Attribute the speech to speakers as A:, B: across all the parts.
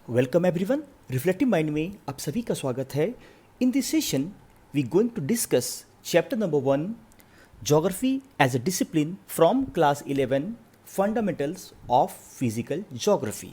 A: Welcome everyone. Reflective mind में आप सभी का स्वागत है। In this session we going to discuss chapter number 1 geography as a discipline from class 11 fundamentals of physical geography.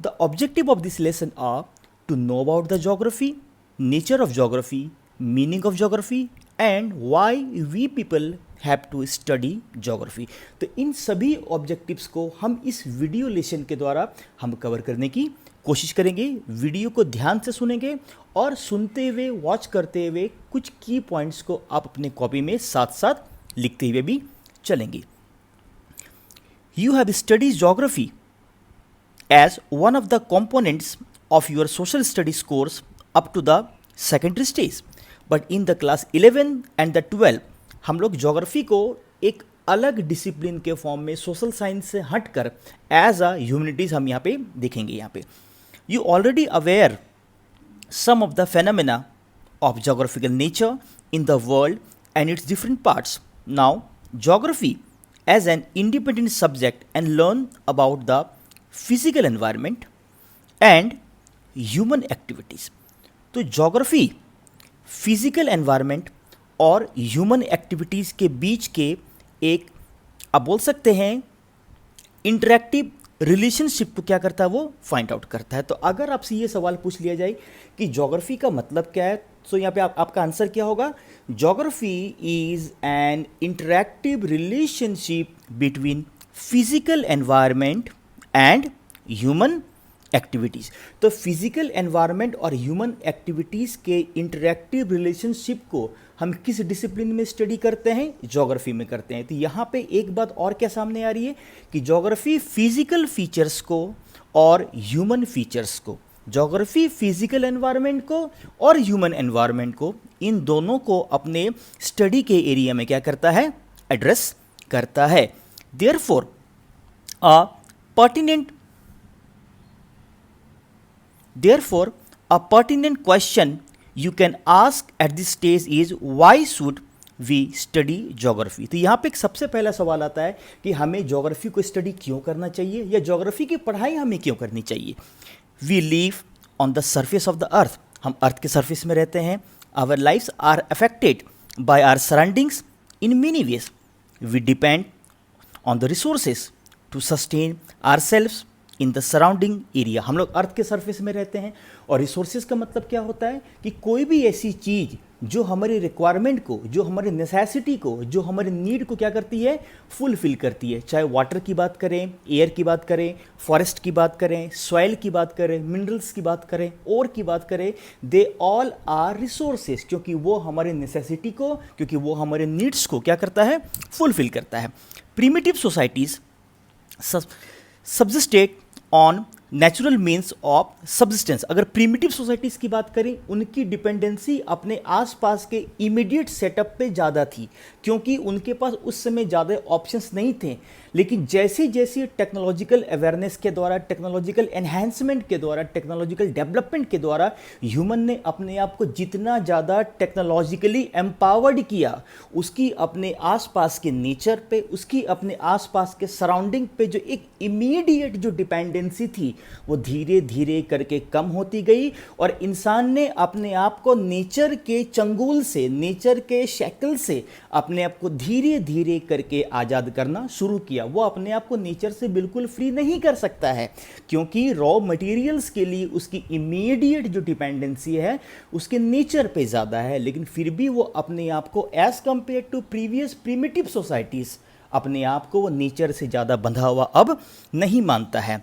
A: The objective of this lesson are to know about the geography, nature of geography, meaning of geography and why we people have to study geography. तो इन सभी objectives को हम इस video lesson के द्वारा हम cover करने की कोशिश करेंगे। वीडियो को ध्यान से सुनेंगे और सुनते हुए वॉच करते हुए कुछ की पॉइंट्स को आप अपने कॉपी में साथ साथ लिखते हुए भी चलेंगे। You have studies geography as one of the components of your social studies course up to the secondary stage, but in the class 11 and the 12 हम लोग ज्योग्राफी को एक अलग डिसिप्लिन के फॉर्म में सोशल साइंस से हटकर एज अ ह्यूमैनिटीज हम यहाँ पे देखेंगे। यहाँ पे you already aware some of the phenomena of geographical nature in the world and its different parts. Now, geography as an independent subject and learn about the physical environment and human activities. तो geography physical environment और human activities के बीच के एक आप बोल सकते हैं इंटरेक्टिव रिलेशनशिप को क्या करता है, वो फाइंड आउट करता है। तो अगर आपसे ये सवाल पूछ लिया जाए कि ज्योग्राफी का मतलब क्या है, तो यहाँ पे आपका आंसर क्या होगा? Geography is an interactive relationship between physical environment and human activities. तो फिजिकल एनवायरनमेंट और ह्यूमन एक्टिविटीज़ के इंटरेक्टिव रिलेशनशिप को हम किस डिसिप्लिन में स्टडी करते हैं? ज्योग्राफी में करते हैं। तो यहाँ पे एक बात और क्या सामने आ रही है कि ज्योग्राफी फिजिकल फीचर्स को और ह्यूमन फीचर्स को, ज्योग्राफी फिजिकल एनवायरनमेंट को और ह्यूमन एनवायरनमेंट को, इन दोनों को अपने स्टडी के एरिया में क्या करता है? एड्रेस करता है। Therefore a pertinent question you can ask at this stage is why should we study geography? तो यहाँ पे एक सबसे पहला सवाल आता है कि हमें ज्योग्राफी को स्टडी क्यों करना चाहिए या ज्योग्राफी की पढ़ाई हमें क्यों करनी चाहिए। We live on the surface of the earth, हम अर्थ के सरफेस में रहते हैं। Our lives are affected by our surroundings in many ways. We depend on the resources to sustain ourselves in the surrounding area. हम लोग अर्थ के surface में रहते हैं और रिसोर्सेज का मतलब क्या होता है कि कोई भी ऐसी चीज़ जो हमारी रिक्वायरमेंट को, जो हमारी नेसेसिटी को, जो हमारी नीड को क्या करती है? फुलफिल करती है। चाहे वाटर की बात करें, एयर की बात करें, फॉरेस्ट की बात करें, सॉइल की बात करें, मिनरल्स की बात करें, ओर की बात करें, दे ऑल आर रिसोर्सेज, क्योंकि वो हमारे नेसेसिटी को, क्योंकि वो हमारे नीड्स को क्या करता है? फुलफिल करता है। Primitive societies subsisted on natural means of subsistence. अगर प्रीमिटिव सोसाइटीज़ की बात करें, उनकी डिपेंडेंसी अपने आसपास के इमीडिएट सेटअप पे ज़्यादा थी, क्योंकि उनके पास उस समय ज़्यादा ऑप्शंस नहीं थे। लेकिन जैसे जैसे टेक्नोलॉजिकल अवेयरनेस के द्वारा, टेक्नोलॉजिकल एनहांसमेंट के द्वारा, टेक्नोलॉजिकल डेवलपमेंट के द्वारा ह्यूमन ने अपने आप को जितना ज़्यादा टेक्नोलॉजिकली एम्पावर्ड किया, उसकी अपने आसपास के नेचर पे, उसकी अपने आसपास के सराउंडिंग पे जो एक इमीडिएट जो डिपेंडेंसी थी, वो धीरे धीरे करके कम होती गई और इंसान ने अपने आप को नेचर के चंगुल से, नेचर के शैकल से अपने आप को धीरे धीरे करके आज़ाद करना शुरू किया। वो अपने आप को नेचर से बिल्कुल फ्री नहीं कर सकता है, क्योंकि रॉ मटेरियल्स के लिए उसकी इमीडिएट जो डिपेंडेंसी है उसके नेचर पे ज़्यादा है। लेकिन फिर भी वो अपने आप को as compare to previous primitive societies, अपने आप को वो नेचर से ज़्यादा बंधा हुआ अब नहीं मानता है।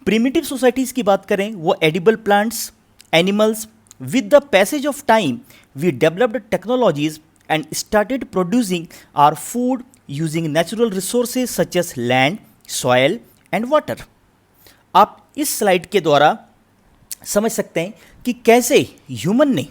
A: प्रीमिटिव सोसाइटीज़ की बात करें, वो edible plants, animals, with the passage of time we developed technologies and started producing our food using natural resources such as land, soil and water. आप इस स्लाइड के द्वारा समझ सकते हैं कि कैसे ह्यूमन ने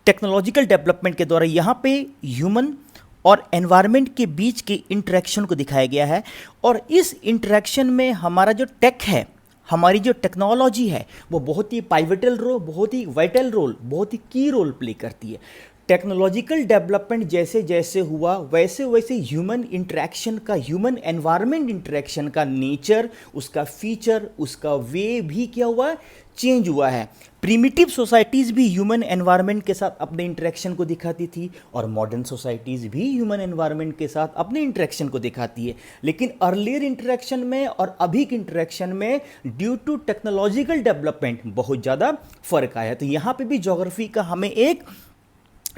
A: टेक्नोलॉजिकल डेवलपमेंट के द्वारा यहाँ पे ह्यूमन और एनवायरनमेंट के बीच के इंटरेक्शन को दिखाया गया है। और इस इंटरेक्शन में हमारा जो टेक है, हमारी जो टेक्नोलॉजी है, वो बहुत ही पाइवटल रोल, बहुत ही वाइटल रोल, बहुत ही की रोल प्ले करती है। टेक्नोलॉजिकल डेवलपमेंट जैसे जैसे हुआ वैसे वैसे ह्यूमन इंटरेक्शन का, ह्यूमन एनवायरनमेंट इंटरेक्शन का नेचर, उसका फीचर, उसका वे भी क्या हुआ, चेंज हुआ है। प्रिमिटिव सोसाइटीज़ भी ह्यूमन एनवायरनमेंट के साथ अपने इंटरेक्शन को दिखाती थी और मॉडर्न सोसाइटीज़ भी ह्यूमन एनवायरनमेंट के साथ अपने इंटरेक्शन को दिखाती है। लेकिन अर्लियर इंटरेक्शन में और अभी के इंटरेक्शन में ड्यू टू टेक्नोलॉजिकल डेवलपमेंट बहुत ज़्यादा फर्क आया। तो यहाँ पे भी ज्योग्राफी का हमें एक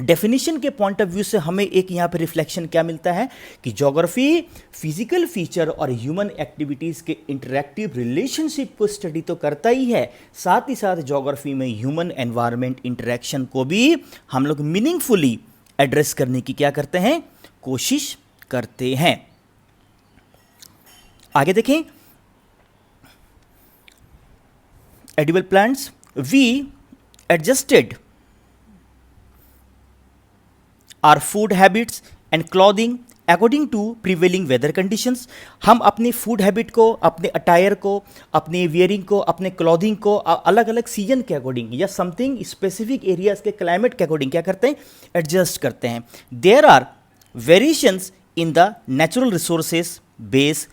A: डेफिनेशन के पॉइंट ऑफ व्यू से हमें एक यहाँ पे रिफ्लेक्शन क्या मिलता है कि ज्योग्राफी फिजिकल फीचर और ह्यूमन एक्टिविटीज़ के इंटरैक्टिव रिलेशनशिप को स्टडी तो करता ही है, साथ ही साथ ज्योग्राफी में ह्यूमन एनवायरनमेंट इंटरैक्शन को भी हम लोग मीनिंगफुली एड्रेस करने की क्या करते हैं, कोशिश करते हैं। आगे देखें, edible plants, we adjusted our food habits and clothing according to prevailing weather conditions। हम अपने फूड हैबिट को, अपने अटायर को, अपने वियरिंग को, अपने क्लॉथिंग को अलग अलग सीजन के अकॉर्डिंग या समथिंग स्पेसिफिक एरियाज के क्लाइमेट के अकॉर्डिंग क्या करते हैं, एडजस्ट करते हैं। There are variations in the natural resources base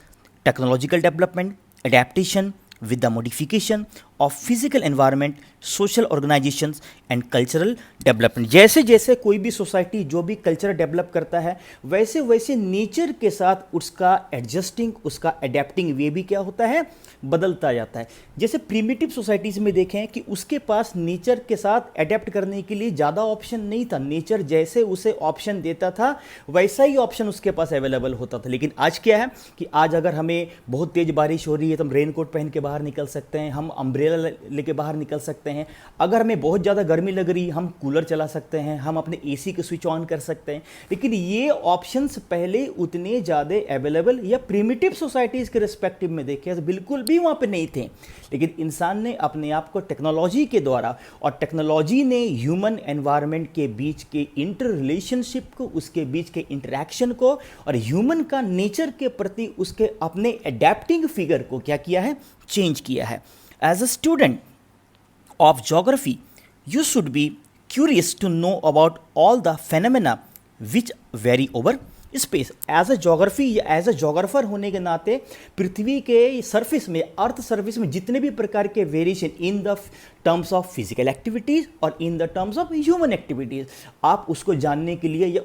A: technological development adaptation with the modification of physical environment, social organizations and cultural development। जैसे जैसे कोई भी सोसाइटी जो भी कल्चर डेवलप करता है वैसे वैसे नेचर के साथ उसका एडजस्टिंग, उसका एडेप्टिंग वे भी क्या होता है, बदलता जाता है। जैसे प्रिमिटिव सोसाइटीज़ में देखें कि उसके पास नेचर के साथ एडेप्ट करने के लिए ज़्यादा ऑप्शन नहीं था, नेचर जैसे उसे ऑप्शन देता था वैसा ही ऑप्शन उसके पास अवेलेबल होता था। लेकिन आज क्या है कि आज अगर हमें बहुत तेज़ बारिश हो रही है तो हम रेनकोट पहन के बाहर निकल सकते हैं, हम अम्ब्रेला लेके बाहर निकल सकते हैं। अगर हमें बहुत ज़्यादा गर्मी लग रही हम कूलर चला सकते हैं, हम अपने एसी को स्विच ऑन कर सकते हैं। लेकिन ये ऑप्शंस पहले उतने ज़्यादा अवेलेबल या प्रिमिटिव सोसाइटीज़ के रिस्पेक्टिव में देखें तो बिल्कुल भी वहाँ पे नहीं थे। लेकिन इंसान ने अपने आप को टेक्नोलॉजी के द्वारा और टेक्नोलॉजी ने ह्यूमन एनवायरनमेंट के बीच के इंटर रिलेशनशिप को, उसके बीच के इंटरेक्शन को और ह्यूमन का नेचर के प्रति उसके अपने एडेप्टिंग फिगर को क्या किया है, चेंज किया है। As a student of geography, you should be curious to know about all the phenomena which vary over space। As a geography या एज अ जोग्राफर होने के नाते पृथ्वी के सरफेस में, अर्थ सरफेस में जितने भी प्रकार के variation in the terms of physical activities और in the terms of human activities, आप उसको जानने के लिए या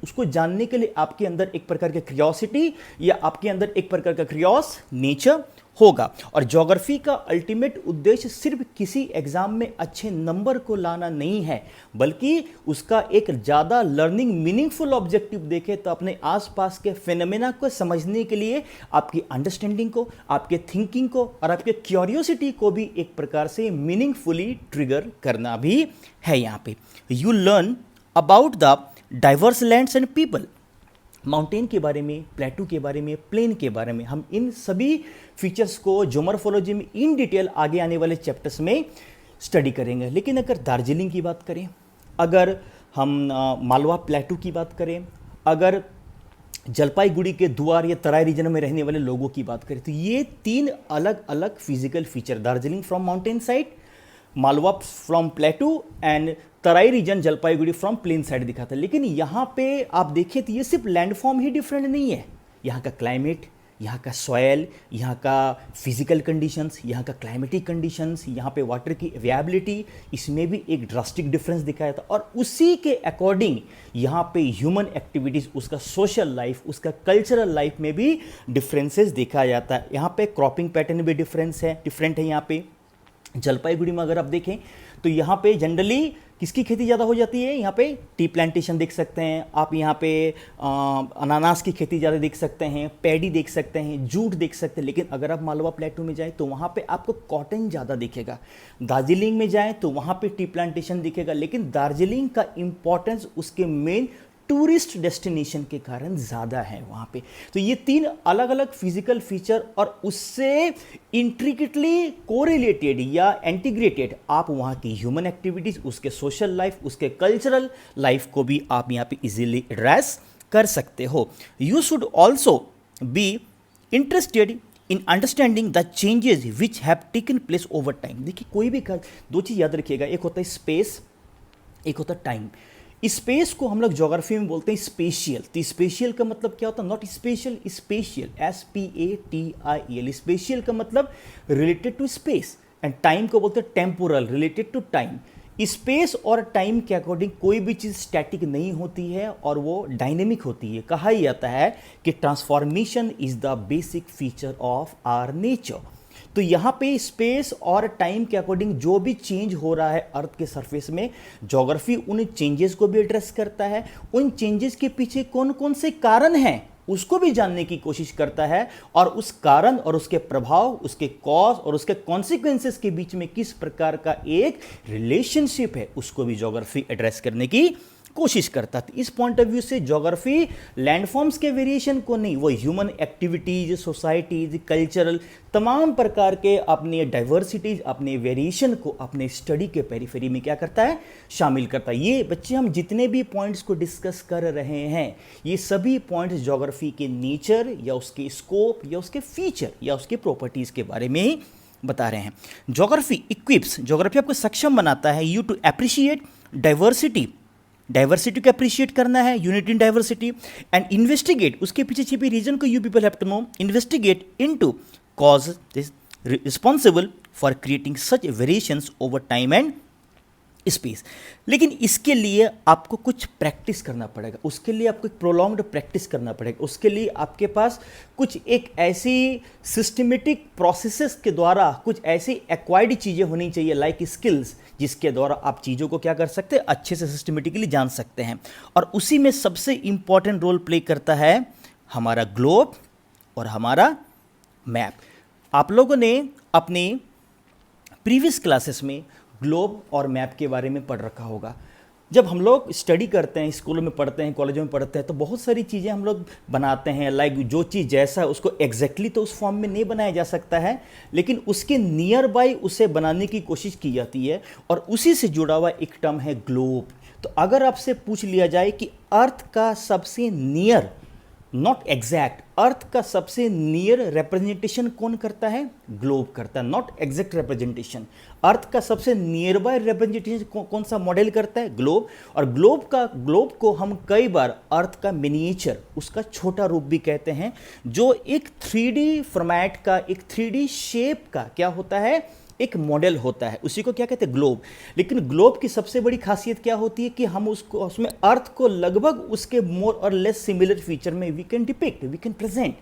A: उसको जानने के लिए आपके अंदर एक प्रकार की क्यूरियोसिटी या आपके अंदर एक प्रकार का क्यूरियस नेचर होगा। और ज्योग्राफी का अल्टीमेट उद्देश्य सिर्फ किसी एग्जाम में अच्छे नंबर को लाना नहीं है, बल्कि उसका एक ज़्यादा लर्निंग मीनिंगफुल ऑब्जेक्टिव देखे तो अपने आसपास के फिनोमेना को समझने के लिए आपकी अंडरस्टैंडिंग को, आपके थिंकिंग को और आपके क्यूरियोसिटी को भी एक प्रकार से मीनिंगफुली ट्रिगर करना भी है। यहाँ पे you learn about the diverse lands and people. Mountain के बारे में, प्लेटू के बारे में, प्लेन के बारे में, हम इन सभी फीचर्स को ज्योमॉर्फोलॉजी में इन डिटेल आगे आने वाले चैप्टर्स में स्टडी करेंगे। लेकिन अगर दार्जिलिंग की बात करें, अगर हम मालवा प्लेटू की बात करें, अगर जलपाईगुड़ी के दुआर या तराई रीजन में रहने वाले लोगों की बात करें, तो ये तीन अलग अलग physical feature, Darjeeling from mountain side, Malwa from plateau and Terai region Jalpaiguri from plain side दिखाता है। लेकिन यहाँ पे आप देखें तो ये सिर्फ लैंडफॉर्म ही डिफरेंट नहीं है, यहाँ का क्लाइमेट, यहाँ का सॉयल, यहाँ का फिजिकल कंडीशंस, यहाँ का क्लाइमेटिक कंडीशंस, यहाँ पे वाटर की अवेलेबिलिटी, इसमें भी एक ड्रास्टिक डिफरेंस दिखाया था। और उसी के अकॉर्डिंग यहाँ पे ह्यूमन एक्टिविटीज़, उसका सोशल लाइफ, उसका कल्चरल लाइफ में भी डिफरेंसेस देखा जाता है। यहाँ पे क्रॉपिंग पैटर्न भी डिफरेंट है। यहाँ पे जलपाईगुड़ी में अगर आप देखें तो यहाँ पे जनरली किसकी खेती ज़्यादा हो जाती है, यहाँ पे टी प्लांटेशन देख सकते हैं आप, यहाँ पे अनानास की खेती ज़्यादा देख सकते हैं, पैडी देख सकते हैं, जूट देख सकते हैं। लेकिन अगर आप मालवा प्लेटू में जाएं तो वहाँ पे आपको कॉटन ज़्यादा दिखेगा। दार्जिलिंग में जाएं तो वहाँ पे टी प्लांटेशन दिखेगा। लेकिन दार्जिलिंग का इम्पॉर्टेंस उसके मेन टूरिस्ट डेस्टिनेशन के कारण ज़्यादा है वहाँ पे। तो ये तीन अलग अलग फिजिकल फीचर और उससे इंट्रिकेटली कोरिलेटेड या इंटीग्रेटेड आप वहाँ की ह्यूमन एक्टिविटीज़, उसके सोशल लाइफ, उसके कल्चरल लाइफ को भी आप यहाँ पे इजीली एड्रेस कर सकते हो। You should also be interested in understanding the changes which have taken place over time. देखिए कोई भी दो चीज़ याद रखिएगा, एक होता है स्पेस, एक होता है टाइम। स्पेस को हम लोग ज्योग्राफी में बोलते हैं स्पेशियल। तो स्पेशियल का मतलब क्या होता है? Not special, special, SPATIEL। Special का मतलब related to space, and time को बोलते हैं temporal, related to time. Space और टाइम के अकॉर्डिंग कोई भी चीज़ स्टैटिक नहीं होती है और वो डायनेमिक होती है। कहा ही जाता है कि transformation is the basic feature of our nature. तो यहाँ पे स्पेस और टाइम के अकॉर्डिंग जो भी चेंज हो रहा है अर्थ के सरफेस में, ज्योग्राफी उन चेंजेस को भी एड्रेस करता है। उन चेंजेस के पीछे कौन कौन से कारण हैं उसको भी जानने की कोशिश करता है, और उस कारण और उसके प्रभाव, उसके कॉज और उसके कॉन्सिक्वेंसेस के बीच में किस प्रकार का एक रिलेशनशिप है उसको भी ज्योग्राफी एड्रेस करने की कोशिश करता है। इस पॉइंट ऑफ व्यू से ज्योग्राफी लैंडफॉर्म्स के वेरिएशन को नहीं, वो ह्यूमन एक्टिविटीज, सोसाइटीज, कल्चरल तमाम प्रकार के अपने डाइवर्सिटीज, अपने वेरिएशन को अपने स्टडी के पेरिफेरी में क्या करता है? शामिल करता है। ये बच्चे हम जितने भी पॉइंट्स को डिस्कस कर रहे हैं, ये सभी पॉइंट्स ज्योग्राफी के नेचर या उसके स्कोप या उसके फीचर या उसके प्रॉपर्टीज के बारे में ही बता रहे हैं। ज्योग्राफी इक्विप्स, ज्योग्राफी आपको सक्षम बनाता है you to appreciate diversity, diversity को अप्रिशिएट करना है, unity in diversity, and investigate, उसके पीछे छिपी रीजन को you people have to know, investigate into cause responsible for creating such variations over time and space. लेकिन इसके लिए आपको कुछ प्रैक्टिस करना पड़ेगा, उसके लिए आपको एक प्रोलॉन्ग्ड प्रैक्टिस करना पड़ेगा, उसके लिए आपके पास कुछ एक ऐसी सिस्टमेटिक प्रोसेसेस के द्वारा कुछ ऐसी एक्वायर्ड चीज़ें होनी चाहिए, लाइक स्किल्स, जिसके द्वारा आप चीज़ों को क्या कर सकते हैं? अच्छे से सिस्टमेटिकली जान सकते हैं। और उसी में सबसे इंपॉर्टेंट रोल प्ले करता है हमारा ग्लोब और हमारा मैप। आप लोगों ने अपने प्रीवियस क्लासेस में ग्लोब और मैप के बारे में पढ़ रखा होगा। जब हम लोग स्टडी करते हैं, स्कूलों में पढ़ते हैं, कॉलेजों में पढ़ते हैं, तो बहुत सारी चीज़ें हम लोग बनाते हैं, लाइक जो चीज़ जैसा है उसको एग्जैक्टली तो उस फॉर्म में नहीं बनाया जा सकता है, लेकिन उसके नियर बाय उसे बनाने की कोशिश की जाती है, और उसी से जुड़ा हुआ एक टर्म है ग्लोब। तो अगर आपसे पूछ लिया जाए कि अर्थ का सबसे नियर, नॉट एग्जैक्ट, अर्थ का सबसे नियर रिप्रेजेंटेशन कौन करता है? ग्लोब करता है, नॉट एग्जैक्ट रिप्रेजेंटेशन। अर्थ का सबसे नियर बाय रिप्रेजेंटेशन कौन सा मॉडल करता है? ग्लोब। और ग्लोब को हम कई बार अर्थ का मिनिएचर, उसका छोटा रूप भी कहते हैं, जो एक 3D फॉर्मेट का, एक 3D शेप का क्या होता है? एक मॉडल होता है, उसी को क्या कहते हैं? ग्लोब। लेकिन ग्लोब की सबसे बड़ी खासियत क्या होती है कि हम उसमें अर्थ को लगभग उसके मोर और लेस सिमिलर फीचर में we can depict, we can present.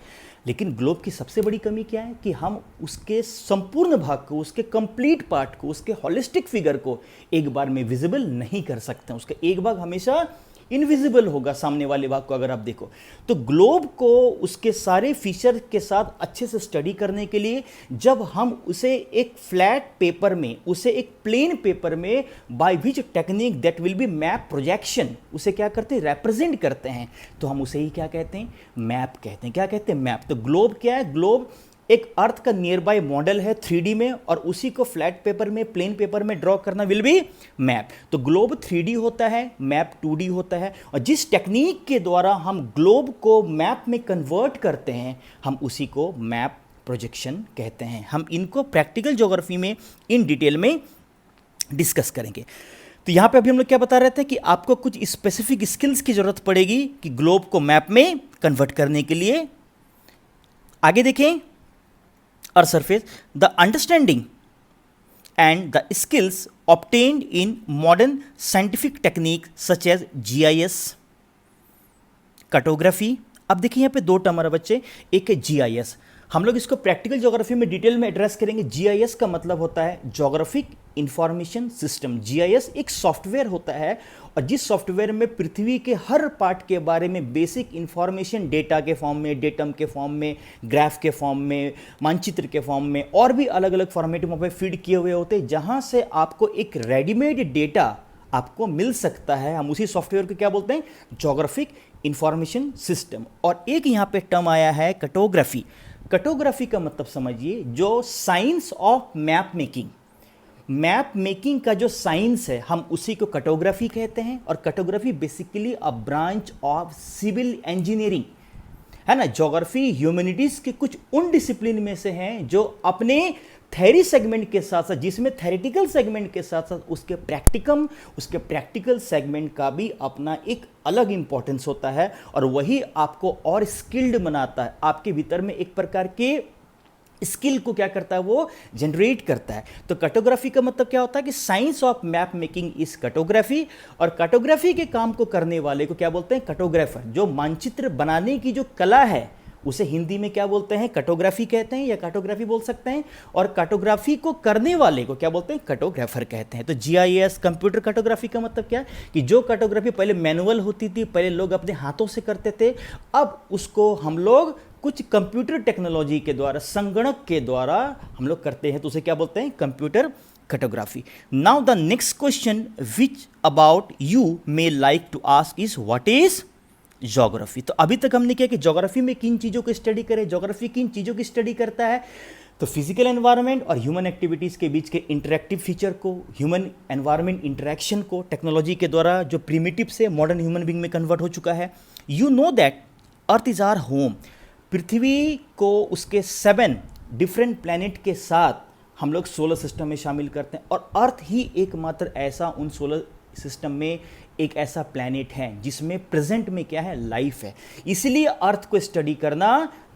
A: लेकिन ग्लोब की सबसे बड़ी कमी क्या है कि हम उसके संपूर्ण भाग को, उसके कंप्लीट पार्ट को, उसके होलिस्टिक फिगर को एक बार में विजिबल नहीं कर सकते। उसका एक भाग हमेशा इनविजिबल होगा, सामने वाले भाग को अगर आप देखो। तो ग्लोब को उसके सारे फीचर के साथ अच्छे से स्टडी करने के लिए जब हम उसे एक फ्लैट पेपर में, उसे एक प्लेन पेपर में by which technique that will be map projection, उसे क्या करते हैं? रिप्रेजेंट करते हैं, तो हम उसे ही क्या कहते हैं? मैप कहते हैं। क्या कहते हैं? मैप। तो ग्लोब क्या है? ग्लोब एक अर्थ का नियर बाय मॉडल है 3D में, और उसी को फ्लैट पेपर में, प्लेन पेपर में ड्रॉ करना विल बी मैप। तो ग्लोब 3D होता है, मैप 2D होता है, और जिस टेक्निक के द्वारा हम ग्लोब को मैप में कन्वर्ट करते हैं, हम उसी को मैप प्रोजेक्शन कहते हैं। हम इनको प्रैक्टिकल ज्योग्राफी में इन डिटेल में डिस्कस करेंगे। तो यहाँ पे अभी हम लोग क्या बता रहे थे कि आपको कुछ स्पेसिफिक स्किल्स की जरूरत पड़ेगी कि ग्लोब को मैप में कन्वर्ट करने के लिए। आगे देखें, Earth surface, the understanding and the skills obtained in modern scientific techniques such as GIS, cartography। अब देखिए यहाँ पे दो टर्म है बच्चे, एक है GIS। हम लोग इसको प्रैक्टिकल ज्योग्राफी में डिटेल में एड्रेस करेंगे। GIS का मतलब होता है ज्योग्राफिक इंफॉर्मेशन सिस्टम। GIS एक सॉफ्टवेयर होता है, और जिस सॉफ्टवेयर में पृथ्वी के हर पार्ट के बारे में बेसिक इंफॉर्मेशन डेटा के फॉर्म में, डेटम के फॉर्म में, ग्राफ के फॉर्म में, मानचित्र के फॉर्म में, और भी अलग अलग फॉर्मेट में फीड किए हुए होते हैं, जहां से आपको एक रेडीमेड डेटा आपको मिल सकता है। हम उसी सॉफ्टवेयर को क्या बोलते हैं? Geographic information system. और एक यहाँ पे टर्म आया है कार्टोग्राफी। कार्टोग्राफी का मतलब समझिए, जो science of map making, map making का जो साइंस है, हम उसी को कार्टोग्राफी कहते हैं। और cartography basically a branch of civil engineering है ना। ज्योग्राफी ह्यूमैनिटीज के कुछ उन डिसिप्लिन में से हैं जो अपने थ्योरी सेगमेंट के साथ साथ, जिसमें थेरेटिकल सेगमेंट के साथ साथ उसके प्रैक्टिकल सेगमेंट का भी अपना एक अलग इंपॉर्टेंस होता है, और वही आपको और स्किल्ड बनाता है, आपके भीतर में एक प्रकार के स्किल को क्या करता है, वो जनरेट करता है। तो कार्टोग्राफी का मतलब क्या होता है कि science of map making is cartography, और कार्टोग्राफी के काम को करने वाले को क्या बोलते हैं, कार्टोग्राफर। जो मानचित्र बनाने की जो कला है उसे हिंदी में क्या बोलते हैं, कार्टोग्राफी कहते हैं या कार्टोग्राफी बोल सकते हैं, और कार्टोग्राफी को करने वाले को क्या बोलते हैं, कार्टोग्राफर कहते हैं। तो जीआईएस कंप्यूटर कार्टोग्राफी का मतलब क्या है कि जो कार्टोग्राफी पहले मैनुअल होती थी, पहले लोग अपने हाथों से करते थे, अब उसको हम लोग कुछ कंप्यूटर टेक्नोलॉजी के द्वारा, संगणक के द्वारा हम लोग करते हैं, तो उसे क्या बोलते हैं, computer cartography. Now the next question which about you may like to ask is what is geography. तो अभी तक हमने किया कि ज्योग्राफी में किन चीज़ों को स्टडी करें, ज्योग्राफी किन चीज़ों की स्टडी करता है, तो फिजिकल एनवायरनमेंट और ह्यूमन एक्टिविटीज़ के बीच के इंटरेक्टिव फीचर को, ह्यूमन एनवायरनमेंट इंटरेक्शन को टेक्नोलॉजी के द्वारा जो प्रिमिटिव से मॉडर्न ह्यूमन बीइंग में कन्वर्ट हो चुका है। You know that earth is our home. पृथ्वी को उसके 7 डिफरेंट प्लैनेट के साथ हम लोग सोलर सिस्टम में शामिल करते हैं, और अर्थ ही एकमात्र ऐसा उन सोलर सिस्टम में एक ऐसा प्लैनेट है जिसमें प्रेजेंट में क्या है, लाइफ है। इसलिए अर्थ को स्टडी करना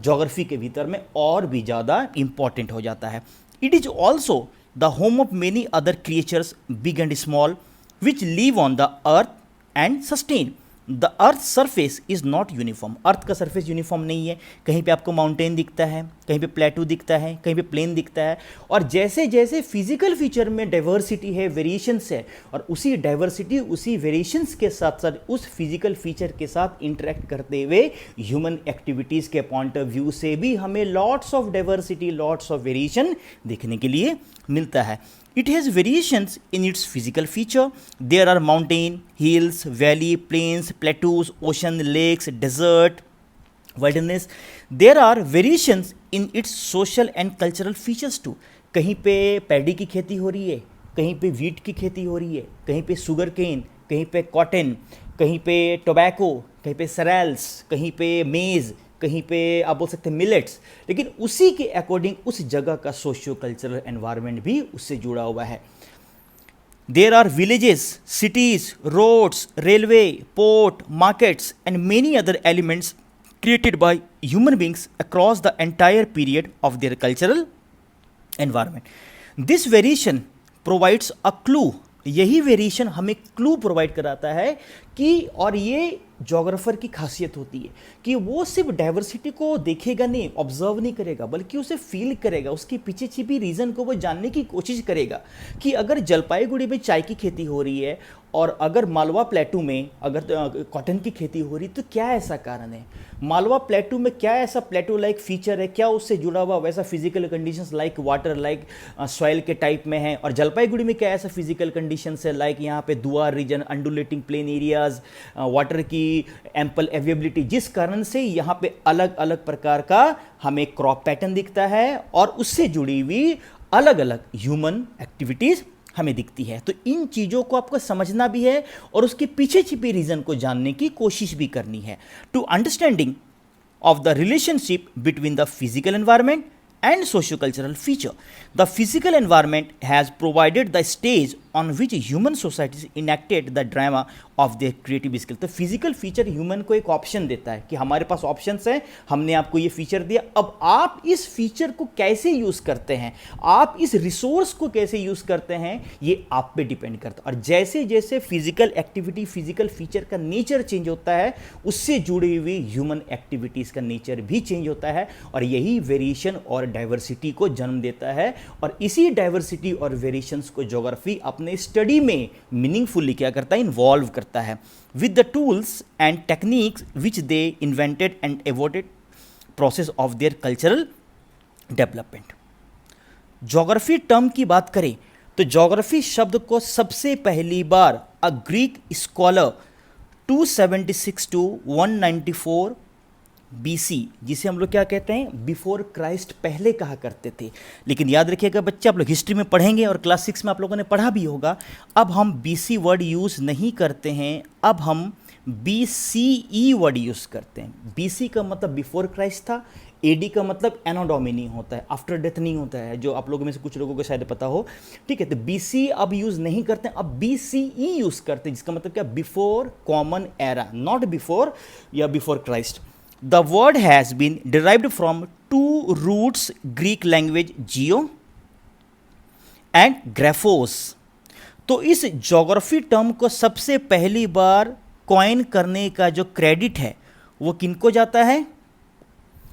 A: ज्योग्राफी के भीतर में और भी ज़्यादा इंपॉर्टेंट हो जाता है। It is also the home of many other creatures big and small which live on the earth and sustain. The earth surface is not uniform. Earth का सरफेस यूनिफॉर्म नहीं है, कहीं पे आपको माउंटेन दिखता है, कहीं पे प्लेटू दिखता है, कहीं पे प्लेन दिखता है, और जैसे जैसे फिजिकल फीचर में डाइवर्सिटी है, वेरिएशंस है, और उसी डाइवर्सिटी उसी वेरिएशंस के साथ साथ उस फिजिकल फीचर के साथ इंटरेक्ट करते हुए ह्यूमन एक्टिविटीज़ के पॉइंट ऑफ व्यू से भी हमें lots of diversity, lots of variation देखने के लिए मिलता है। It has variations in its physical feature. There are mountain, hills, valley, plains, plateaus, ocean, lakes, desert, wilderness. There are variations in its social and cultural features too. कहीं पे paddy की खेती हो रही है, कहीं पे वीट की खेती हो रही है, कहीं पे शुगर केन, कहीं पे कॉटन, कहीं पे टोबैको, कहीं पे सरेल्स, कहीं पे मेज़, कहीं पे आप बोल सकते हैं मिलेट्स, लेकिन उसी के अकॉर्डिंग उस जगह का सोशियो कल्चरल एनवायरनमेंट भी उससे जुड़ा हुआ है। There are villages, cities, roads, railway, port, markets and many other elements created by human beings across the entire period of their cultural environment. This variation provides a clue. यही variation हमें clue provide कराता है कि, और ये geographer की खासियत होती है कि वो सिर्फ डाइवर्सिटी को देखेगा नहीं, ऑब्जर्व नहीं करेगा, बल्कि उसे फील करेगा, उसके पीछे छिपी रीज़न को वो जानने की कोशिश करेगा कि अगर जलपाईगुड़ी में चाय की खेती हो रही है और अगर मालवा प्लेटू में अगर कॉटन की खेती हो रही, तो क्या ऐसा कारण है, मालवा प्लेटू में क्या ऐसा प्लेटू लाइक फीचर है, क्या उससे जुड़ा हुआ वैसा physical conditions like water, like soil के टाइप में है, और जलपाईगुड़ी में क्या ऐसा फिजिकल कंडीशंस है लाइक यहाँ पे Dooars region, undulating plain areas, water की एम्पल अवेलेबिलिटी, जिस कारण से यहाँ पे अलग अलग प्रकार का हमें क्रॉप पैटर्न दिखता है और उससे जुड़ी हुई अलग अलग ह्यूमन एक्टिविटीज हमें दिखती है। तो इन चीज़ों को आपको समझना भी है और उसके पीछे छिपे रीजन को जानने की कोशिश भी करनी है। To understanding of the relationship between the physical environment and socio-cultural feature. The physical environment has provided the stage on which human societies enacted the drama of their creative skill. तो physical feature human को एक option देता है कि हमारे पास options हैं, हमने आपको ये फीचर दिया, अब आप इस फीचर को कैसे यूज़ करते हैं, आप इस रिसोर्स को कैसे यूज़ करते हैं, ये आप पे डिपेंड करता है। और जैसे जैसे फिजिकल एक्टिविटी, फिजिकल फीचर का नेचर चेंज होता है, उससे जुड़ी हुई ह्यूमन एक्टिविटीज़ का नेचर भी चेंज होता है, और यही वेरिएशन और डाइवर्सिटी को जन्म देता है। और इसी डाइवर्सिटी और वेरिएशंस को ज्योग्राफी अपने स्टडी में मीनिंगफुली क्या करता है, इन्वॉल्व करता है with the tools and techniques which they invented and afforded process of their cultural development. Geography term की बात करें तो ज्योग्राफी शब्द को सबसे पहली बार a Greek scholar 276 to 194 BC, जिसे हम लोग क्या कहते हैं, बिफोर क्राइस्ट पहले कहा करते थे। लेकिन याद रखिएगा बच्चे, आप लोग हिस्ट्री में पढ़ेंगे और क्लास 6 में आप लोगों ने पढ़ा भी होगा, अब हम BC वर्ड यूज़ नहीं करते हैं, अब हम BCE वर्ड यूज़ करते हैं। BC का मतलब बिफोर क्राइस्ट था, एडी का मतलब एनो डोमिनी होता है, आफ्टर डेथ नहीं होता है, जो आप लोगों में से कुछ लोगों को शायद पता हो। ठीक है, तो बीसी अब यूज नहीं करते हैं, अब बीसीई यूज करते हैं, जिसका मतलब क्या, before common era, not before या before Christ. The word has been derived from two roots, Greek language geo and graphos. तो इस ज्योग्राफी टर्म को सबसे पहली बार कॉइन करने का जो क्रेडिट है वो किनको जाता है,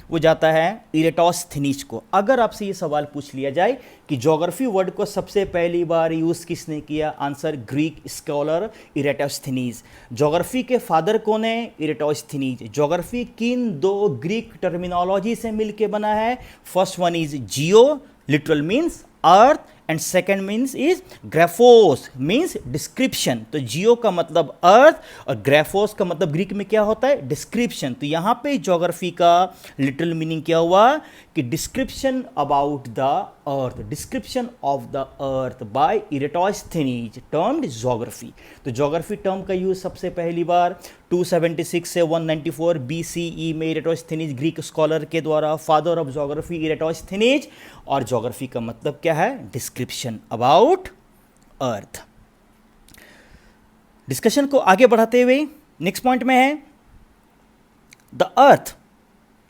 A: वो जाता है इरेटोस्थनीज को। अगर आपसे ये सवाल पूछ लिया जाए कि ज्योग्राफी वर्ड को सबसे पहली बार यूज किसने किया, answer Greek scholar Eratosthenes. Geography के फादर कौन है, इरेटोस्थनीज। ज्योग्राफी किन दो ग्रीक टर्मिनोलॉजी से मिलके बना है, first one is geo, literal means earth, and second means is graphos, means description. तो जियो का मतलब अर्थ और ग्राफोस का मतलब ग्रीक में क्या होता है, डिस्क्रिप्शन। तो यहां पे ज्योग्राफी का लिटरल मीनिंग क्या हुआ कि description about the earth, description of the earth by Eratosthenes termed geography. तो ज्योग्राफी टर्म का यूज सबसे पहली बार 276 से 194 बीसीई में इरेटोस्थनीज ग्रीक स्कॉलर के द्वारा, फादर ऑफ ज्योग्राफी इरेटोस्थनीज। और ज्योग्राफी का मतलब क्या है, डिस्क्रिप्शन अबाउट अर्थ। डिस्कशन को आगे बढ़ाते हुए नेक्स्ट पॉइंट में है, the earth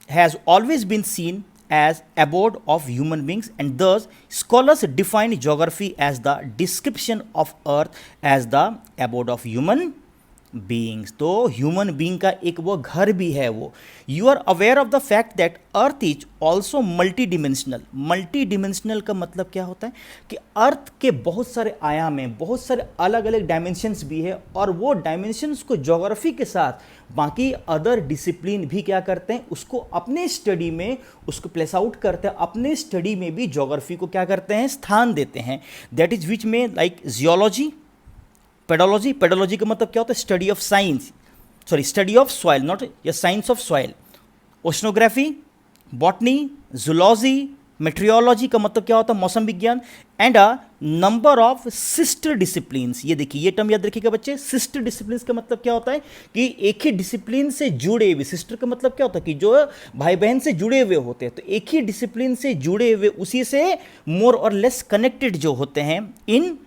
A: has always been seen as abode of human beings, and thus scholars define geography as the description of earth as the abode of human beings. तो human being का एक वो घर भी है वो। You are aware of the fact that earth is also multi dimensional. Multi dimensional का मतलब क्या होता है कि अर्थ के बहुत सारे आयाम हैं, बहुत सारे अलग अलग डायमेंशंस भी है, और वो डायमेंशंस को ज्योग्राफी के साथ बाकी अदर डिसिप्लिन भी क्या करते हैं, उसको अपने स्टडी में उसको प्लेस आउट करते हैं, अपने स्टडी में भी ज्योग्राफी को क्या करते हैं, स्थान देते हैं। दैट इज विच में लाइक जियोलॉजी, पेडोलॉजी। पेडोलॉजी का मतलब क्या होता है, study of science, sorry study of soil, not या science of soil. Oceanography, botany, zoology, meteorology का मतलब क्या होता है, मौसम विज्ञान। And a number of sister disciplines. ये देखिए, ये टर्म याद रखिएगा बच्चे, सिस्टर डिसिप्लिन्स का मतलब क्या होता है कि एक ही डिसिप्लिन से जुड़े हुए। सिस्टर का मतलब क्या होता है कि जो भाई बहन से जुड़े हुए होते हैं, तो एक ही डिसिप्लिन से जुड़े हुए, उसी से मोर और लेस कनेक्टेड जो होते हैं। In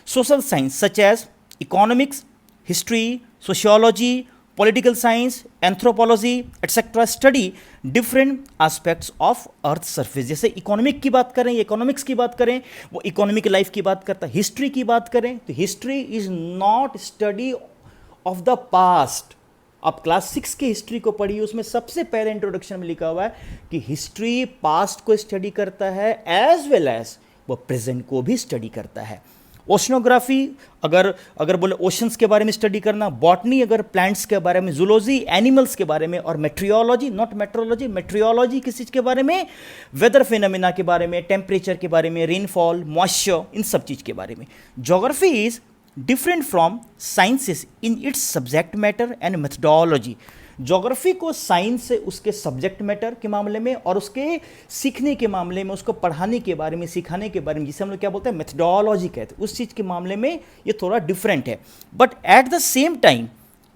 A: social science such as economics, history, sociology, political science, anthropology etcetera study different aspects of earth surface. जैसे इकोनॉमिक की बात करें, इकोनॉमिक्स की बात करें, वो इकोनॉमिक लाइफ की बात करता है। हिस्ट्री की बात करें तो history is not study of the past. आप क्लास 6 की हिस्ट्री को पढ़िए, उसमें सबसे पहले इंट्रोडक्शन में लिखा हुआ है कि हिस्ट्री पास्ट को स्टडी करता है एज वेल एज वो प्रेजेंट को भी स्टडी करता है। ओशनोग्राफी अगर बोले ओशंस के बारे में स्टडी करना, बॉटनी अगर प्लांट्स के बारे में, जूलॉजी एनिमल्स के बारे में, और मेट्रियोलॉजी नॉट मेट्रोलॉजी, मेट्रियोलॉजी किस चीज़ के बारे में, वेदर फिनोमिना के बारे में, टेम्परेचर के बारे में, रेनफॉल, मॉइस्चर, इन सब चीज़ के बारे में। Geography is different from sciences in its subject matter and methodology. Geography को साइंस से उसके सब्जेक्ट मैटर के मामले में और उसके सीखने के मामले में, उसको पढ़ाने के बारे में, सिखाने के बारे में, जिसे हम लोग क्या बोलते हैं, मेथडोलॉजी कहते हैं, उस चीज़ के मामले में ये थोड़ा डिफरेंट है। But at the same time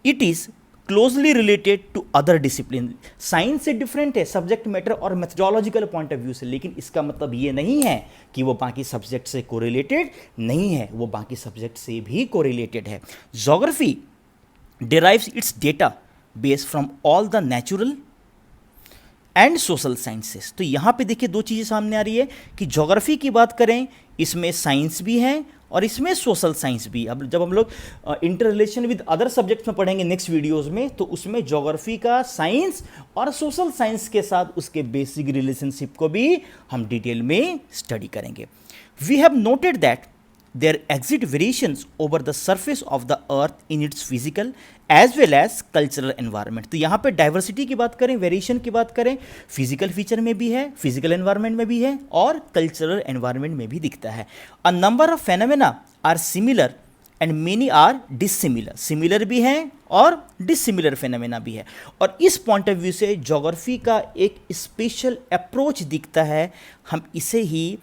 A: it is closely related to other discipline. Science से डिफरेंट है सब्जेक्ट मैटर और मेथडोलॉजिकल पॉइंट ऑफ व्यू से, लेकिन इसका मतलब ये नहीं है कि वो बाकी सब्जेक्ट से कोरिलेटेड नहीं है, वो बाकी सब्जेक्ट से भी कोरिलेटेड है। Geography derives it's data based from all the natural and social sciences. तो यहाँ पे देखिए दो चीज़ें सामने आ रही है कि ज्योग्राफी की बात करें, इसमें साइंस भी है और इसमें सोशल साइंस भी। अब जब हम लोग inter relation with other subjects में पढ़ेंगे नेक्स्ट वीडियोस में, तो उसमें ज्योग्राफी का साइंस और सोशल साइंस के साथ उसके बेसिक रिलेशनशिप को भी हम डिटेल में स्टडी करेंगे। We have noted that there exist variations over the surface of the earth in its physical as well as cultural environment। तो यहाँ पे डाइवर्सिटी की बात करें, वेरिएशन की बात करें, फिजिकल फीचर में भी है, फिजिकल एनवायरनमेंट में भी है और कल्चरल एनवायरनमेंट में भी दिखता है। A number of phenomena are similar and many are dissimilar. Similar भी हैं और डिसिमिलर फेनोमेना भी है। और इस पॉइंट ऑफ व्यू से ज्योग्राफी का एक स्पेशल अप्रोच दिखता है, हम इसे ही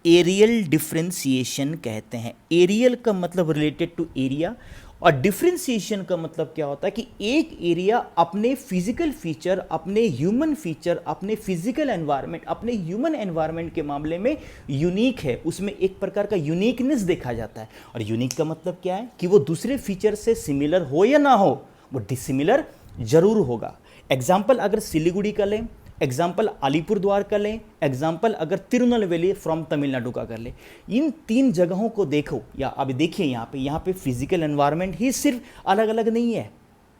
A: एरियल डिफ्रेंसिएशन कहते हैं। एरियल का मतलब रिलेटेड टू एरिया और डिफरेंशिएशन का मतलब क्या होता है कि एक एरिया अपने फिजिकल फीचर, अपने ह्यूमन फीचर, अपने फिजिकल एनवायरनमेंट, अपने ह्यूमन एनवायरनमेंट के मामले में यूनिक है, उसमें एक प्रकार का यूनिकनेस देखा जाता है। और यूनिक का मतलब क्या है कि वो दूसरे फीचर से सिमिलर हो या ना हो, वो डिसिमिलर जरूर होगा। एग्जाम्पल अगर सिलीगुड़ी का लें, एग्जाम्पल अलीपुरद्वार का लें, एग्जाम्पल अगर तिरुनेलवेली फ्रॉम तमिलनाडु का कर लें, इन तीन जगहों को देखो, या अभी देखिए यहाँ पे फिजिकल एनवायरनमेंट ही सिर्फ अलग अलग नहीं है,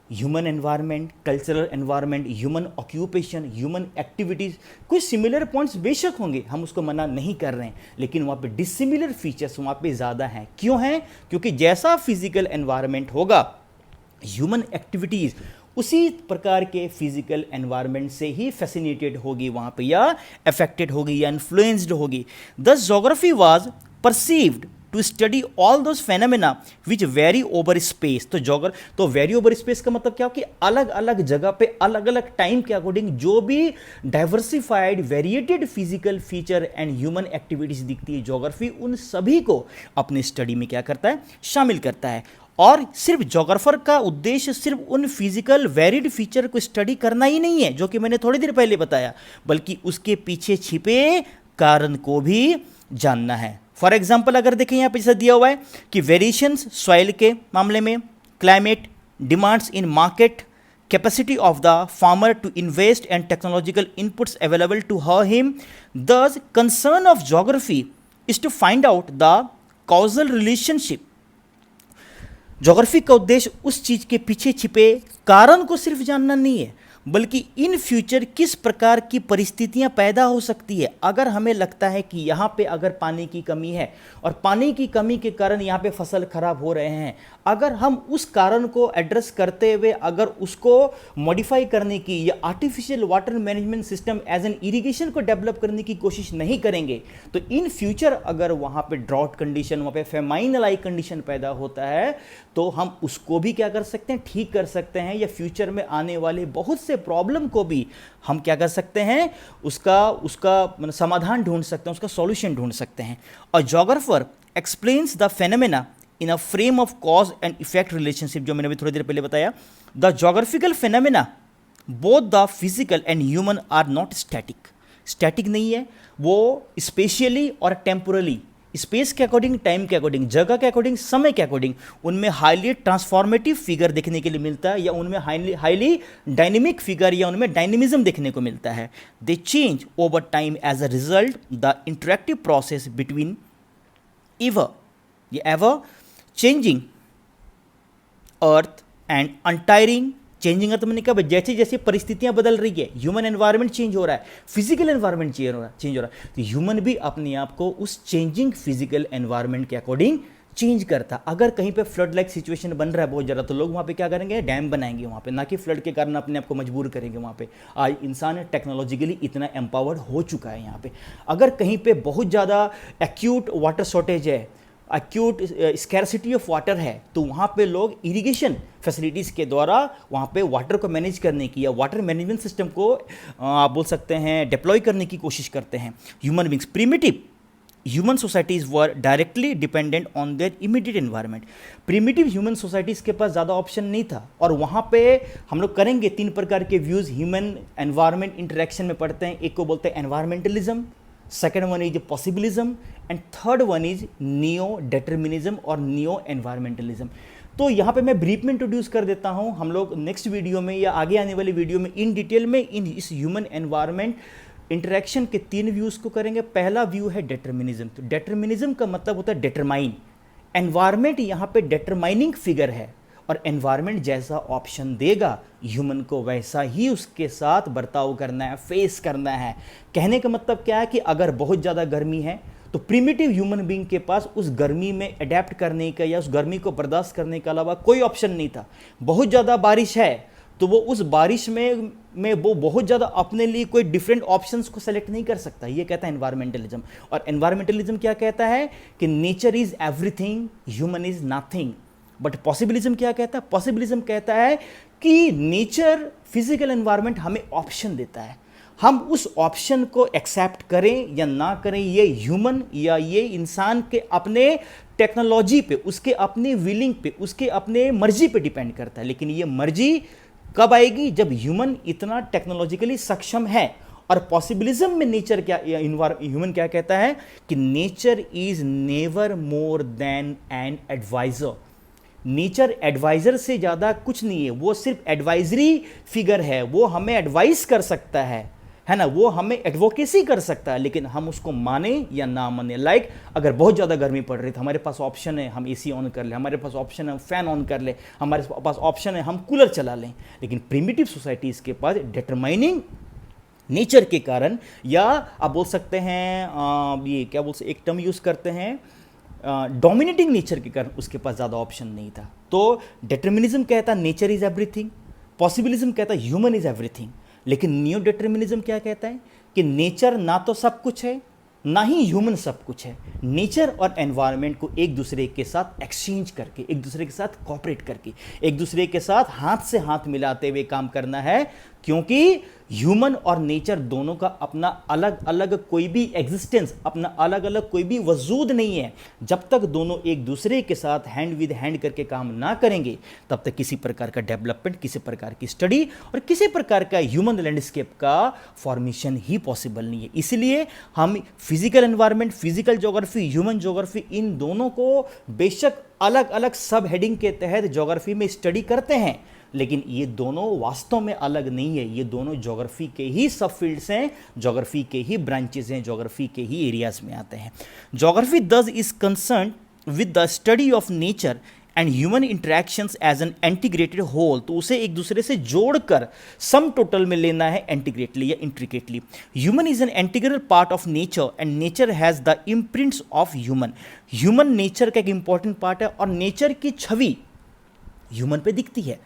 A: human environment, cultural environment, human occupation, human activities, कुछ सिमिलर पॉइंट्स बेशक होंगे, हम उसको मना नहीं कर रहे हैं, लेकिन वहाँ पे डिसिमिलर फीचर्स वहाँ पे ज़्यादा हैं। क्यों हैं? क्योंकि जैसा फिजिकल एनवायरनमेंट होगा, ह्यूमन एक्टिविटीज़ उसी प्रकार के फिजिकल एनवायरनमेंट से ही फैसिनेटेड होगी वहाँ पे, या अफेक्टेड होगी, या इन्फ्लुएंस्ड होगी। Thus geography was perceived to study all those phenomena which vary over space. तो वेरी ओवर स्पेस का मतलब क्या हो कि अलग अलग जगह पे अलग अलग टाइम के अकॉर्डिंग जो भी diversified variated physical feature and human activities दिखती है, ज्योग्राफी उन सभी को अपनी स्टडी में क्या करता है, शामिल करता है। और सिर्फ जोग्राफर का उद्देश्य सिर्फ उन फिजिकल वेरिड फीचर को स्टडी करना ही नहीं है, जो कि मैंने थोड़ी देर पहले बताया, बल्कि उसके पीछे छिपे कारण को भी जानना है। फॉर एग्जाम्पल अगर देखें यहाँ पे जैसा दिया हुआ है कि वेरिएशंस सॉइल के मामले में, climate, demands in market, capacity of the farmer to invest and technological inputs available to her him. This concern of geography is to find out the causal relationship. Geography का उद्देश्य उस चीज के पीछे छिपे कारण को सिर्फ जानना नहीं है, बल्कि इन फ्यूचर किस प्रकार की परिस्थितियां पैदा हो सकती है। अगर हमें लगता है कि यहाँ पे अगर पानी की कमी है और पानी की कमी के कारण यहाँ पे फसल खराब हो रहे हैं, अगर हम उस कारण को एड्रेस करते हुए अगर उसको मॉडिफाई करने की या artificial water management system as an irrigation को डेवलप करने की कोशिश नहीं करेंगे, तो इन फ्यूचर अगर वहाँ पे ड्रॉट कंडीशन, वहाँ पे फेमाइन लाइक कंडीशन पैदा होता है, तो हम उसको भी क्या कर सकते हैं, ठीक कर सकते हैं, या फ्यूचर में आने वाले बहुत से प्रॉब्लम को भी हम क्या कर सकते हैं, उसका समाधान ढूंढ सकते हैं, उसका सॉल्यूशन ढूंढ सकते हैं। और geographer explains the phenomena in a frame of cause and effect relationship, जो मैंने भी थोड़ी देर पहले बताया। The geographical phenomena both the physical and human are not static. Static नहीं है, वो स्पेशियली और टेम्पोरली, स्पेस के अकॉर्डिंग, टाइम के अकॉर्डिंग, जगह के अकॉर्डिंग, समय के अकॉर्डिंग उनमें हाईली ट्रांसफॉर्मेटिव फिगर देखने के लिए मिलता है, या उनमें हाईली डायनेमिक फिगर, या उनमें डायनेमिज्म देखने को मिलता है। They change over time as a result the interactive process between ever changing earth and untiring. Changing earth मैंने कहा जैसे जैसे परिस्थितियां बदल रही है, ह्यूमन एनवायरनमेंट चेंज हो रहा है, फिजिकल एनवायरनमेंट चेंज हो रहा है, तो ह्यूमन भी अपने आप को उस चेंजिंग फिजिकल एनवायरनमेंट के अकॉर्डिंग चेंज करता। अगर कहीं पे फ्लड लाइक सिचुएशन बन रहा है बहुत ज़्यादा, तो लोग वहाँ पे क्या करेंगे, डैम बनाएंगे वहाँ पे, ना कि फ्लड के कारण अपने आप को मजबूर करेंगे वहाँ पे। आज इंसान टेक्नोलॉजिकली इतना एम्पावर्ड हो चुका है यहाँ पे। अगर कहीं पे बहुत ज़्यादा एक्यूट वाटर शॉर्टेज है, एक्यूट स्कैरसिटी ऑफ वाटर है, तो वहाँ पे लोग इरिगेशन फैसिलिटीज़ के द्वारा वहाँ पे वाटर को मैनेज करने की, या वाटर मैनेजमेंट सिस्टम को आप बोल सकते हैं डिप्लॉय करने की कोशिश करते हैं। Human beings, primitive human societies were directly dependent on their immediate environment. Primitive human societies के पास ज़्यादा ऑप्शन नहीं था, और वहाँ पे हम लोग करेंगे 3 प्रकार के व्यूज़ ह्यूमन एनवायरनमेंट इंटरेक्शन में पढ़ते हैं। एक को बोलते हैं environmentalism, second one is possibilism, and third one is neo determinism और नियो एनवायरमेंटलिज्म। तो यहाँ पे मैं ब्रीफ में इंट्रोड्यूस कर देता हूँ, हम लोग नेक्स्ट वीडियो में या आगे आने वाली वीडियो में इन डिटेल में इस ह्यूमन एनवायरनमेंट इंटरेक्शन के 3 व्यूज़ को करेंगे। पहला व्यू है डिटर्मिनिज्म। तो डिटर्मिनिज्म का मतलब होता है डिटरमाइन। एनवायरनमेंट यहाँ पे डिटरमाइनिंग फिगर है, और एनवायरनमेंट जैसा ऑप्शन देगा ह्यूमन को वैसा ही उसके साथ बर्ताव करना है, फेस करना है। कहने का मतलब क्या है कि अगर बहुत ज़्यादा गर्मी है तो प्रिमिटिव ह्यूमन बीइंग के पास उस गर्मी में अडेप्ट करने का या उस गर्मी को बर्दाश्त करने के अलावा कोई ऑप्शन नहीं था। बहुत ज़्यादा बारिश है तो वो उस बारिश में वो बहुत ज़्यादा अपने लिए कोई डिफरेंट ऑप्शंस को सेलेक्ट नहीं कर सकता। ये कहता है एनवायरमेंटलिज्म। और एनवायरमेंटलिज्म क्या कहता है कि nature is everything, human is nothing. But possibilism क्या कहता है? पॉसिबिलिज्म कहता है कि नेचर, फिजिकल एनवायरनमेंट हमें ऑप्शन देता है। हम उस ऑप्शन को एक्सेप्ट करें या ना करें, ये ह्यूमन या ये इंसान के अपने टेक्नोलॉजी पे, उसके अपने विलिंग पे, उसके अपने मर्जी पे डिपेंड करता है। लेकिन ये मर्जी कब आएगी? जब ह्यूमन इतना टेक्नोलॉजिकली सक्षम है। और पॉसिबिलिज्म में नेचर क्या, ह्यूमन क्या कहता है कि nature is never more than an adviser. Nature adviser से ज्यादा कुछ नहीं है, वो सिर्फ एडवाइजरी फिगर है, वो हमें एडवाइस कर सकता है ना, वो हमें एडवोकेसी कर सकता है, लेकिन हम उसको माने या ना माने। लाइक अगर बहुत ज़्यादा गर्मी पड़ रही है तो हमारे पास ऑप्शन है हम एसी ऑन कर लें, हमारे पास ऑप्शन है हम फैन ऑन कर लें, हमारे पास ऑप्शन है हम कूलर चला लें। लेकिन प्रिमिटिव सोसाइटीज़ के पास डिटरमाइनिंग नेचर के कारण, या आप बोल सकते हैं ये क्या बोल सकते, एक टर्म यूज़ करते हैं डोमिनेटिंग नेचर के कारण, उसके पास ज़्यादा ऑप्शन नहीं था। तो डिटर्मिनिज्म कहता है नेचर इज़ एवरीथिंग, पॉसिबिलिज्म कहता है ह्यूमन इज़ एवरीथिंग। लेकिन न्यू डिटर्मिनिज्म क्या कहता है कि नेचर ना तो सब कुछ है, ना ही ह्यूमन सब कुछ है। नेचर और एनवायरनमेंट को एक दूसरे के साथ एक्सचेंज करके, एक दूसरे के साथ कोऑपरेट करके, एक दूसरे के साथ हाथ से हाथ मिलाते हुए काम करना है, क्योंकि ह्यूमन और नेचर दोनों का अपना अलग अलग कोई भी एग्जिस्टेंस, अपना अलग अलग कोई भी वजूद नहीं है। जब तक दोनों एक दूसरे के साथ हैंड विद हैंड करके काम ना करेंगे, तब तक किसी प्रकार का डेवलपमेंट, किसी प्रकार की स्टडी और किसी प्रकार का ह्यूमन लैंडस्केप का फॉर्मेशन ही पॉसिबल नहीं है। इसलिए हम physical environment, physical geography, human geography, इन दोनों को बेशक अलग अलग सब हेडिंग के तहत ज्योग्राफी में स्टडी करते हैं, लेकिन ये दोनों वास्तव में अलग नहीं है। ये दोनों ज्योग्राफी के ही सब फील्ड्स हैं, ज्योग्राफी के ही ब्रांचेस हैं, ज्योग्राफी के ही एरियाज में आते हैं। Geography thus is concern with the study of nature and human interactions as an integrated whole. तो उसे एक दूसरे से जोड़कर सम टोटल में लेना है, इंटीग्रेटली या intricately. Human is an integral part of nature and nature has the imprints of human. Human nature का एक इंपॉर्टेंट पार्ट है और नेचर की छवि ह्यूमन पे दिखती है।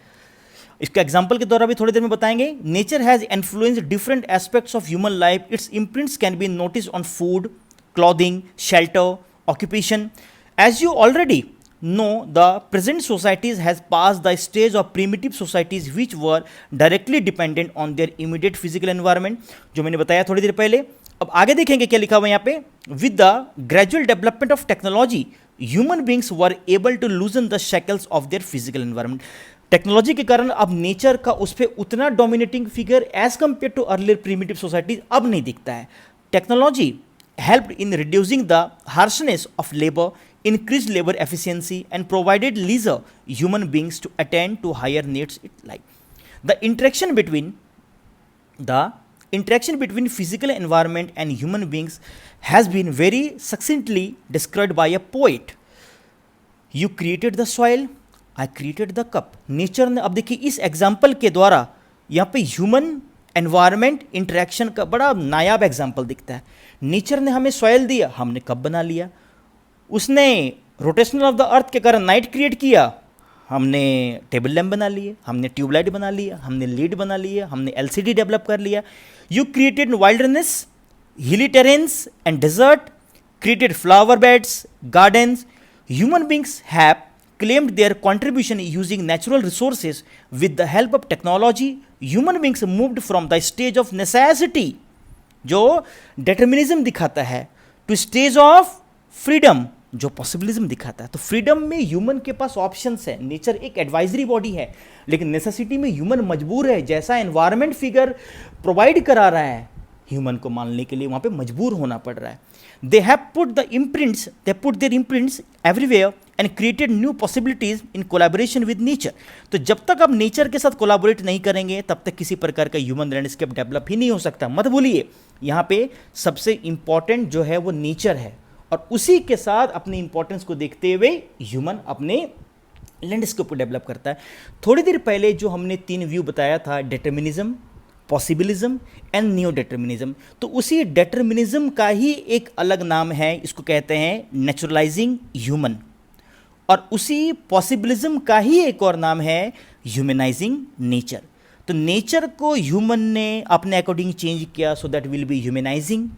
A: इसका एग्जाम्पल के द्वारा भी थोड़ी देर में बताएंगे। Nature has influenced different aspects of human life, its imprints can be notice on food, clothing, shelter, occupation. As you already know, the present societies has passed the stage of primitive societies which were directly dependent on their immediate physical environment, जो मैंने बताया थोड़ी देर पहले। अब आगे देखेंगे क्या लिखा हुआ है यहाँ पे। With the gradual development of technology, human beings were able to loosen the shackles of their physical environment. Technology के कारण अब नेचर का उस पर उतना dominating figure as compare to earlier primitive societies अब नहीं दिखता है। Technology helped in reducing the harshness of labor, increased labor efficiency, and provided leisure human beings to attend to higher needs in life. The interaction between physical environment and human beings has been very succinctly described by a poet. You created the soil, I created the cup. Nature ने, अब देखिए इस example के द्वारा यहाँ पे human environment interaction का बड़ा नायाब एग्जाम्पल दिखता है। नेचर ने हमें सॉइल दिया, हमने कप बना लिया। उसने रोटेशनल ऑफ द अर्थ के कारण नाइट क्रिएट किया, हमने टेबल लैम्प बना लिए, हमने ट्यूबलाइट बना लिया, हमने लीड बना लिया, हमने एलसीडी डेवलप कर लिया। You created wildness, hilly terrains and desert, created flower beds, gardens. Human beings have claimed their contribution using natural resources. With the help of technology, human beings moved from the stage of necessity, जो determinism दिखाता है, to stage of freedom, जो possibilism दिखाता है। तो freedom में human के पास options है। नेचर एक एडवाइजरी बॉडी है, लेकिन नेसेसिटी में ह्यूमन मजबूर है। जैसा एनवायरनमेंट फिगर प्रोवाइड करा रहा है, ह्यूमन को मानने के लिए वहाँ पे मजबूर होना पड़ रहा है। They have put their imprints everywhere and created new possibilities in collaboration with nature. तो जब तक आप नेचर के साथ कोलैबोरेट नहीं करेंगे, तब तक किसी प्रकार का ह्यूमन लैंडस्केप डेवलप ही नहीं हो सकता। मत भूलिए, यहाँ पे सबसे इंपॉर्टेंट जो है वो नेचर है, और उसी के साथ अपने इंपॉर्टेंस को देखते हुए ह्यूमन अपने लैंडस्केप को डेवलप करता है। थोड़ी देर पहले जो हमने 3 व्यू बताया था, determinism, possibilism and new determinism, तो उसी डिटर्मिनिज्म का ही एक अलग नाम है, इसको कहते हैं नेचुरलाइजिंग ह्यूमन, और उसी पॉसिबिलिज्म का ही एक और नाम है ह्यूमनाइजिंग नेचर। तो नेचर को ह्यूमन ने अपने अकॉर्डिंग चेंज किया, so that will be humanising,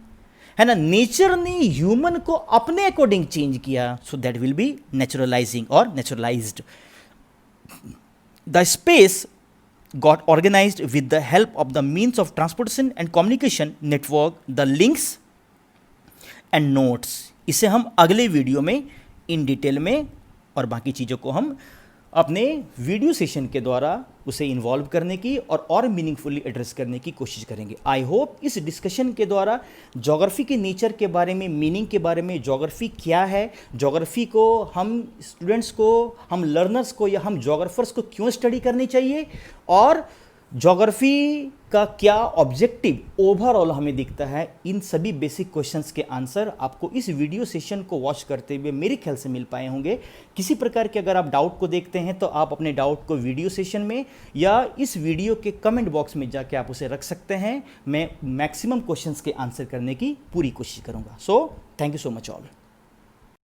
A: है ना। नेचर ने ह्यूमन को अपने अकॉर्डिंग चेंज किया, सो दैट विल बी नेचुरलाइजिंग और naturalised. The space got organized with the help of the means of transportation and communication network, the links and notes. इसे हम अगले वीडियो में इन डिटेल में और बाकी चीज़ों को हम अपने वीडियो सेशन के द्वारा उसे इन्वॉल्व करने की और मीनिंगफुली एड्रेस करने की कोशिश करेंगे. आई होप इस डिस्कशन के द्वारा ज्योग्राफी के नेचर के बारे में, मीनिंग के बारे में, ज्योग्राफी क्या है, ज्योग्राफी को हम स्टूडेंट्स को, हम लर्नर्स को या हम ज्योग्राफर्स को क्यों स्टडी करनी चाहिए और ज्योग्राफी का क्या ऑब्जेक्टिव ओवरऑल हमें दिखता है, इन सभी बेसिक क्वेश्चंस के आंसर आपको इस वीडियो सेशन को वॉच करते हुए मेरे ख्याल से मिल पाए होंगे. किसी प्रकार के अगर आप डाउट को देखते हैं तो आप अपने डाउट को वीडियो सेशन में या इस वीडियो के कमेंट बॉक्स में जाके आप उसे रख सकते हैं. मैं मैक्सिमम क्वेश्चंस के आंसर करने की पूरी कोशिश करूंगा. So thank you so much all.